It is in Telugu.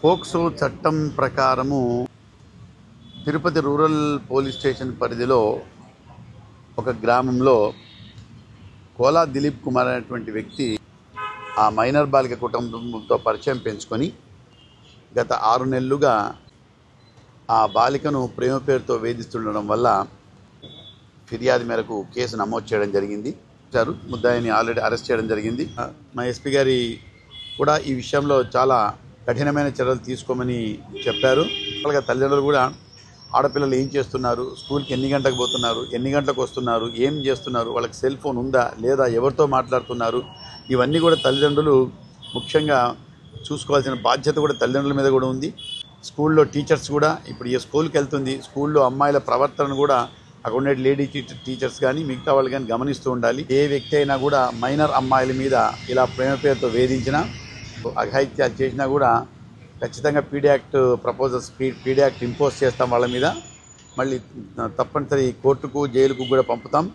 పోక్సో చట్టం ప్రకారము తిరుపతి రూరల్ పోలీస్ స్టేషన్ పరిధిలో ఒక గ్రామంలో కోలా దిలీప్ కుమార్ అనేటువంటి వ్యక్తి ఆ మైనర్ బాలిక కుటుంబంతో పరిచయం పెంచుకొని గత 6 నెలలుగా ఆ బాలికను ప్రేమ పేరుతో వేధిస్తుండడం వల్ల ఫిర్యాదు మేరకు కేసు నమోదు చేయడం జరిగింది. ముద్దాయిని ఆల్రెడీ అరెస్ట్ చేయడం జరిగింది. మా ఎస్పీ గారి కూడా ఈ విషయంలో చాలా కఠినమైన చర్యలు తీసుకోమని చెప్పారు. అలాగే తల్లిదండ్రులు కూడా ఆడపిల్లలు ఏం చేస్తున్నారు, స్కూల్కి ఎన్ని గంటలకు పోతున్నారు, ఎన్ని గంటలకు వస్తున్నారు, ఏం చేస్తున్నారు, వాళ్ళకి సెల్ ఫోన్ ఉందా లేదా, ఎవరితో మాట్లాడుతున్నారు, ఇవన్నీ కూడా తల్లిదండ్రులు ముఖ్యంగా చూసుకోవాల్సిన బాధ్యత కూడా తల్లిదండ్రుల మీద కూడా ఉంది. స్కూల్లో టీచర్స్ కూడా ఇప్పుడు ఈ స్కూల్కి వెళ్తుంది, స్కూల్లో అమ్మాయిల ప్రవర్తనను కూడా అక్కడ ఉండే లేడీ టీచర్స్ కానీ మిగతా వాళ్ళు కానీ గమనిస్తూ ఉండాలి. ఏ వ్యక్తి అయినా కూడా మైనర్ అమ్మాయిల మీద ఇలా ప్రేమ పేరుతో వేధించినా, అఘాయిత్యాలు చేసినా కూడా ఖచ్చితంగా PD act proposals PD act impose చేస్తాం వాళ్ళ మీద. మళ్ళీ తప్పనిసరి కోర్టుకు జైలుకు కూడా పంపుతాం.